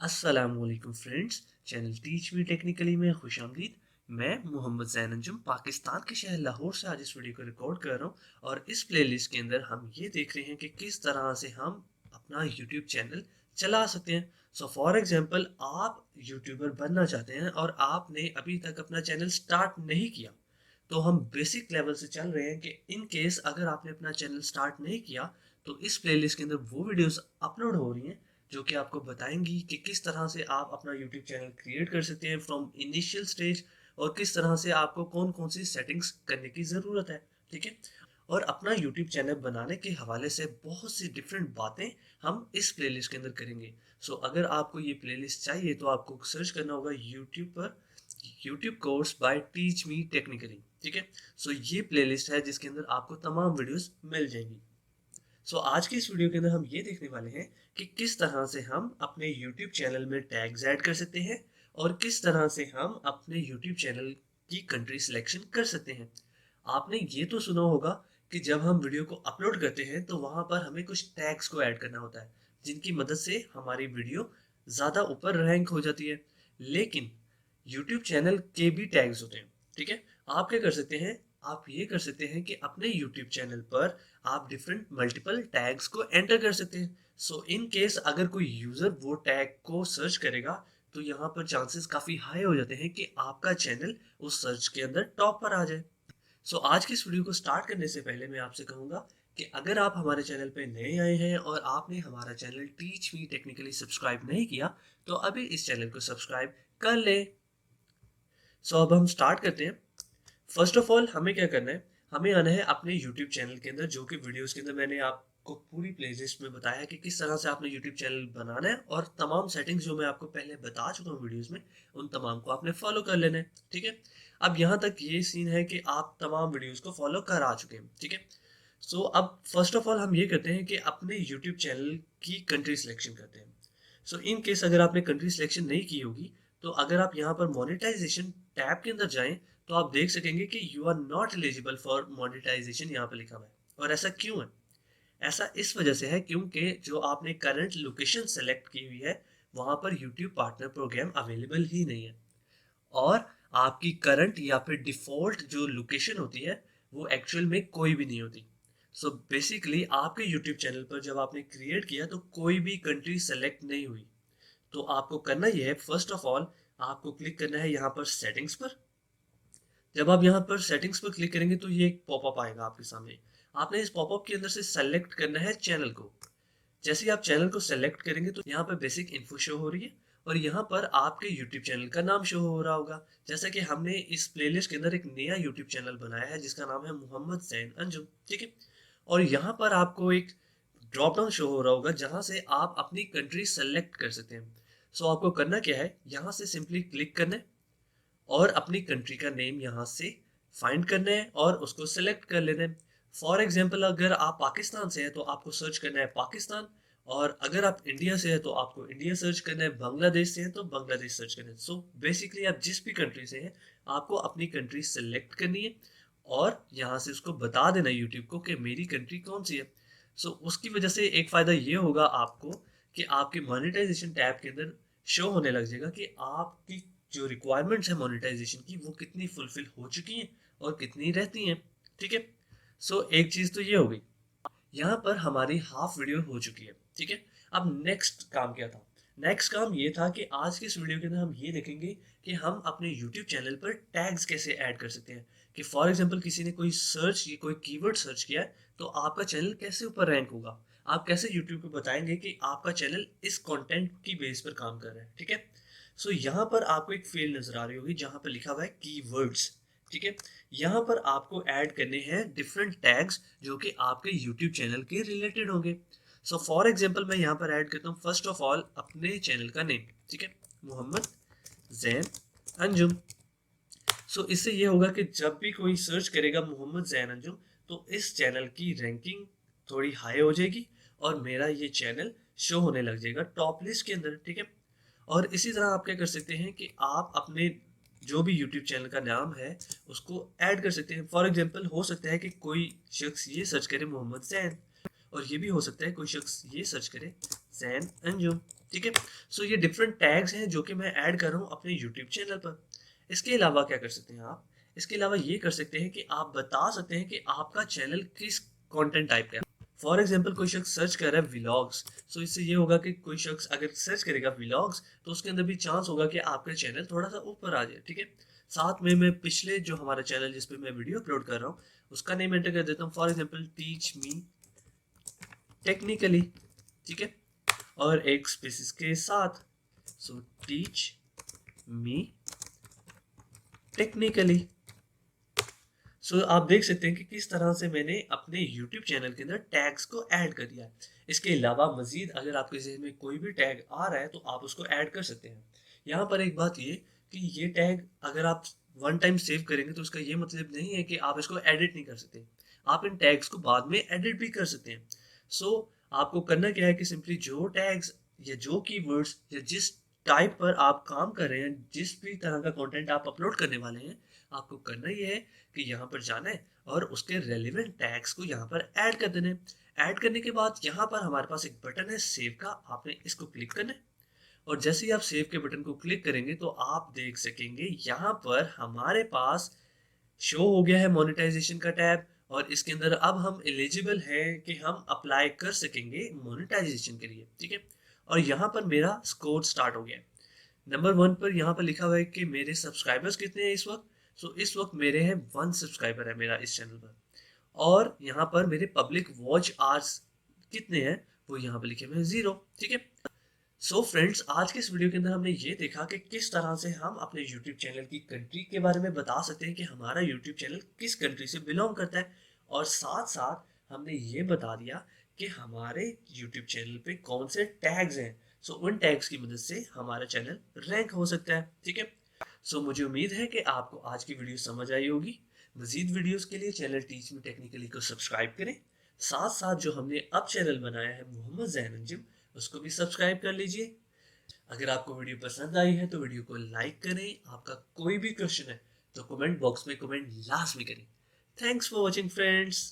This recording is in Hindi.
अस्सलामुअलैकुम friends, channel teach me technically में खुशामदीद। मैं मोहम्मद जैन अंजुम पाकिस्तान के शहर लाहौर से आज इस वीडियो को रिकॉर्ड कर रहा हूँ और इस प्लेलिस्ट के अंदर हम ये देख रहे हैं कि किस तरह से हम अपना यूट्यूब चैनल चला सकते हैं। सो फॉर एग्जांपल, आप यूट्यूबर बनना चाहते हैं और आपने अभी तक अपना चैनल स्टार्ट नहीं किया, तो हम बेसिक लेवल से चल रहे हैं कि इन केस अगर आपने अपना चैनल स्टार्ट नहीं किया तो इस प्लेलिस्ट के अंदर वो वीडियोस अपलोड हो रही हैं जो कि आपको बताएंगी कि किस तरह से आप अपना यूट्यूब चैनल क्रिएट कर सकते हैं फ्रॉम इनिशियल स्टेज, और किस तरह से आपको कौन कौन सी सेटिंग्स करने की ज़रूरत है। ठीक है। और अपना यूट्यूब चैनल बनाने के हवाले से बहुत सी डिफरेंट बातें हम इस प्लेलिस्ट के अंदर करेंगे। सो अगर आपको ये प्लेलिस्ट चाहिए तो आपको सर्च करना होगा यूट्यूब पर YouTube course by teach me technically. ठीक है। सो ये प्लेलिस्ट है जिसके अंदर आपको तमाम वीडियोस मिल जाएंगी। सो आज की इस वीडियो के अंदर हम ये देखने वाले हैं कि किस तरह से हम अपने YouTube चैनल में टैग्स ऐड कर सकते हैं और किस तरह से हम अपने YouTube चैनल की कंट्री सिलेक्शन कर सकते हैं। आपने ये तो सुना होगा कि जब हम वीडियो को अपलोड करते हैं तो वहां पर हमें कुछ टैग्स को ऐड करना होता है जिनकी मदद से हमारी वीडियो ज़्यादा ऊपर रैंक हो जाती है। लेकिन YouTube चैनल के भी टैग्स होते हैं। ठीक है। आप क्या कर सकते हैं, आप ये कर सकते हैं कि अपने YouTube चैनल पर आप डिफरेंट मल्टीपल टैग्स को एंटर कर सकते हैं। सो इन केस अगर कोई यूजर वो टैग को सर्च करेगा तो यहाँ पर चांसेस काफी हाई हो जाते हैं कि आपका चैनल उस सर्च के अंदर टॉप पर आ जाए। सो आज की इस वीडियो को स्टार्ट करने से पहले मैं आपसे कहूंगा कि अगर आप हमारे चैनल पे नए आए हैं और आपने हमारा channel teach me technically subscribe नहीं किया तो अभी इस चैनल को सब्सक्राइब कर ले। सो अब हम स्टार्ट करते हैं। फर्स्ट ऑफ ऑल हमें क्या करना है, हमें आना है अपने YouTube चैनल के अंदर, जो कि वीडियोस के अंदर मैंने आपको पूरी प्लेलिस्ट में बताया है कि किस तरह से आपने YouTube चैनल बनाना है, और तमाम सेटिंग्स जो मैं आपको पहले बता चुका हूँ वीडियोस में उन तमाम को आपने फॉलो कर लेना है। ठीक है। अब यहाँ तक ये सीन है कि आप तमाम वीडियोस को फॉलो कर आ चुके हैं। ठीक है। सो अब फर्स्ट ऑफ ऑल हम ये करते हैं कि अपने YouTube चैनल की कंट्री सिलेक्शन करते हैं। सो इन केस अगर आपने कंट्री सिलेक्शन नहीं की होगी तो अगर आप यहाँ पर मोनेटाइजेशन टैब के अंदर जाएं तो आप देख सकेंगे कि you are not eligible for monetisation यहाँ पर लिखा हुआ है। और ऐसा क्यों है? ऐसा इस वजह से है क्योंकि जो आपने करंट लोकेशन सेलेक्ट की हुई है वहां पर YouTube पार्टनर प्रोग्राम अवेलेबल ही नहीं है, और आपकी करंट या फिर डिफॉल्ट जो लोकेशन होती है वो एक्चुअल में कोई भी नहीं होती। सो बेसिकली आपके यूट्यूब चैनल पर जब आपने क्रिएट किया तो कोई भी कंट्री सेलेक्ट नहीं हुई। तो आपको करना यह है, फर्स्ट ऑफ ऑल आपको क्लिक करना है यहाँ पर सेटिंग्स पर। जब आप यहाँ पर सेटिंग्स पर क्लिक करेंगे तो ये एक पॉपअप आएगा आपके सामने। आपने इस पॉपअप के अंदर से सेलेक्ट करना है चैनल को। जैसे ही आप चैनल को सेलेक्ट करेंगे तो यहाँ पर बेसिक इन्फो शो हो रही है और यहाँ पर आपके YouTube चैनल का नाम शो हो रहा होगा। जैसा कि हमने इस प्लेलिस्ट के अंदर एक नया YouTube चैनल बनाया है जिसका नाम है मोहम्मद जैन अंजुम। ठीक है। और यहाँ पर आपको एक ड्रॉप डाउन शो हो रहा होगा जहाँ से आप अपनी कंट्री सेलेक्ट कर सकते हैं। सो आपको करना क्या है, यहाँ से सिंपली क्लिक करना है और अपनी कंट्री का नेम यहाँ से फाइंड करना है और उसको सेलेक्ट कर लेना है। फॉर एग्जांपल, अगर आप पाकिस्तान से हैं तो आपको सर्च करना है पाकिस्तान, और अगर आप इंडिया से हैं तो आपको इंडिया सर्च करना है, बांग्लादेश से हैं तो बांग्लादेश सर्च करना है। सो बेसिकली आप जिस भी कंट्री से हैं आपको अपनी कंट्री सेलेक्ट करनी है और यहाँ से उसको बता देना यूट्यूब को कि मेरी कंट्री कौन सी है। सो उसकी वजह से एक फ़ायदा ये होगा आपको कि आपके मोनेटाइजेशन टैब के अंदर शो होने लग जाएगा कि आपकी जो रिक्वायरमेंट्स है मोनेटाइजेशन की वो कितनी फुलफिल हो चुकी हैं और कितनी रहती हैं। ठीक है। सो एक चीज़ तो ये हो गई, यहाँ पर हमारी हाफ वीडियो हो चुकी है। ठीक है। अब नेक्स्ट काम क्या था? नेक्स्ट काम ये था कि आज की इस वीडियो के अंदर हम ये देखेंगे कि हम अपने YouTube चैनल पर टैग्स कैसे ऐड कर सकते हैं। कि फॉर एग्जांपल किसी ने कोई सर्च या कोई कीवर्ड सर्च किया है तो आपका चैनल कैसे ऊपर रैंक होगा। आप कैसे YouTube को बताएंगे कि आपका चैनल इस कंटेंट की बेस पर काम कर रहा है। ठीक है। सो यहाँ पर आपको एक फील्ड नजर आ रही होगी जहाँ पर लिखा हुआ है कीवर्ड्स। ठीक है। यहाँ पर आपको ऐड करने हैं डिफरेंट टैग्स जो कि आपके YouTube चैनल के रिलेटेड होंगे। सो फॉर एग्जांपल मैं यहाँ पर ऐड करता हूँ फर्स्ट ऑफ ऑल अपने चैनल का नेम। ठीक है। मोहम्मद जैन अंजुम। सो इससे ये होगा कि जब भी कोई सर्च करेगा मोहम्मद जैन अंजुम तो इस चैनल की रैंकिंग थोड़ी हाई हो जाएगी और मेरा ये चैनल शो होने लग जाएगा टॉप लिस्ट के अंदर। ठीक है। और इसी तरह आप क्या कर सकते हैं कि आप अपने जो भी YouTube चैनल का नाम है उसको ऐड कर सकते हैं। फॉर एग्जांपल हो सकता है कि कोई शख्स ये सर्च करे मोहम्मद जैन, और ये भी हो सकता है कोई शख्स ये सर्च करे जैन अंजुम। ठीक है, सो ये डिफरेंट टैग्स हैं जो कि मैं ऐड कर रहा हूँ अपने यूट्यूब चैनल पर। इसके अलावा क्या कर सकते हैं आप, इसके अलावा ये कर सकते हैं कि आप बता सकते हैं कि आपका चैनल किस कंटेंट टाइप का है। फॉर एग्जाम्पल कोई शख्स सर्च कर रहा है व्लॉग्स, सो इससे ये होगा कि कोई शख्स अगर सर्च करेगा व्लॉग्स तो उसके अंदर भी चांस होगा कि आपका चैनल थोड़ा सा ऊपर आ जाए। ठीक है, साथ में मैं पिछले जो हमारा चैनल जिस पे मैं वीडियो अपलोड कर रहा हूँ उसका नेम एंटर कर देता हूँ, for example teach me technically. ठीक है, और एक स्पेसिस के साथ, सो टीच मी टेक्निकली। सो आप देख सकते हैं कि किस तरह से मैंने अपने YouTube चैनल के अंदर टैग्स को ऐड कर दिया है। इसके अलावा मजीद अगर आपके जहन में कोई भी टैग आ रहा है तो आप उसको ऐड कर सकते हैं। यहाँ पर एक बात ये कि ये टैग अगर आप वन टाइम सेव करेंगे तो उसका ये मतलब नहीं है कि आप इसको एडिट नहीं कर सकते। आप इन टैग्स को बाद में एडिट भी कर सकते हैं। सो आपको करना क्या है कि सिंपली जो टैग्स या जो कीवर्ड्स या जिस टाइप पर आप काम कर रहे हैं, जिस भी तरह का कंटेंट आप अपलोड करने वाले हैं, आपको करना ये है कि यहाँ पर जाना है और उसके रेलिवेंट टैग्स को यहाँ पर ऐड कर देना है। ऐड करने के बाद यहाँ पर हमारे पास एक बटन है सेव का, आपने इसको क्लिक करना है। और जैसे ही आप सेव के बटन को क्लिक करेंगे तो आप देख सकेंगे यहाँ पर हमारे पास शो हो गया है मोनेटाइजेशन का टैब, और इसके अंदर अब हम एलिजिबल हैं कि हम अप्लाई कर सकेंगे मोनेटाइजेशन के लिए। ठीक है, और यहाँ पर मेरा स्कोर स्टार्ट हो गया है। नंबर 1 पर यहाँ पर लिखा हुआ है कि मेरे सब्सक्राइबर्स कितने हैं इस वक्त। सो इस वक्त मेरे हैं 1 सब्सक्राइबर है मेरा इस चैनल पर। और यहाँ पर मेरे पब्लिक वॉच आवर्स कितने हैं, वो यहाँ पर लिखे हुए हैं 0। ठीक है, सो फ्रेंड्स आज के इस वीडियो के अंदर हमने ये देखा कि किस तरह से हम अपने YouTube चैनल की कंट्री के बारे में बता सकते हैं कि हमारा YouTube चैनल किस कंट्री से बिलोंग करता है, और साथ साथ हमने ये बता दिया कि हमारे YouTube चैनल पे कौन से टैग्स हैं। सो उन टैग्स की मदद से हमारा चैनल रैंक हो सकता है। ठीक है, सो मुझे उम्मीद है कि आपको आज की वीडियो समझ आई होगी। मजीद वीडियोस के लिए चैनल टीच मी टेक्निकली को सब्सक्राइब करें। साथ साथ जो हमने अब चैनल बनाया है मोहम्मद जैन अंजुम, उसको भी सब्सक्राइब कर लीजिए। अगर आपको वीडियो पसंद आई है तो वीडियो को लाइक करें। आपका कोई भी क्वेश्चन है तो कमेंट बॉक्स में कमेंट लाजमी करें। Thanks for watching friends.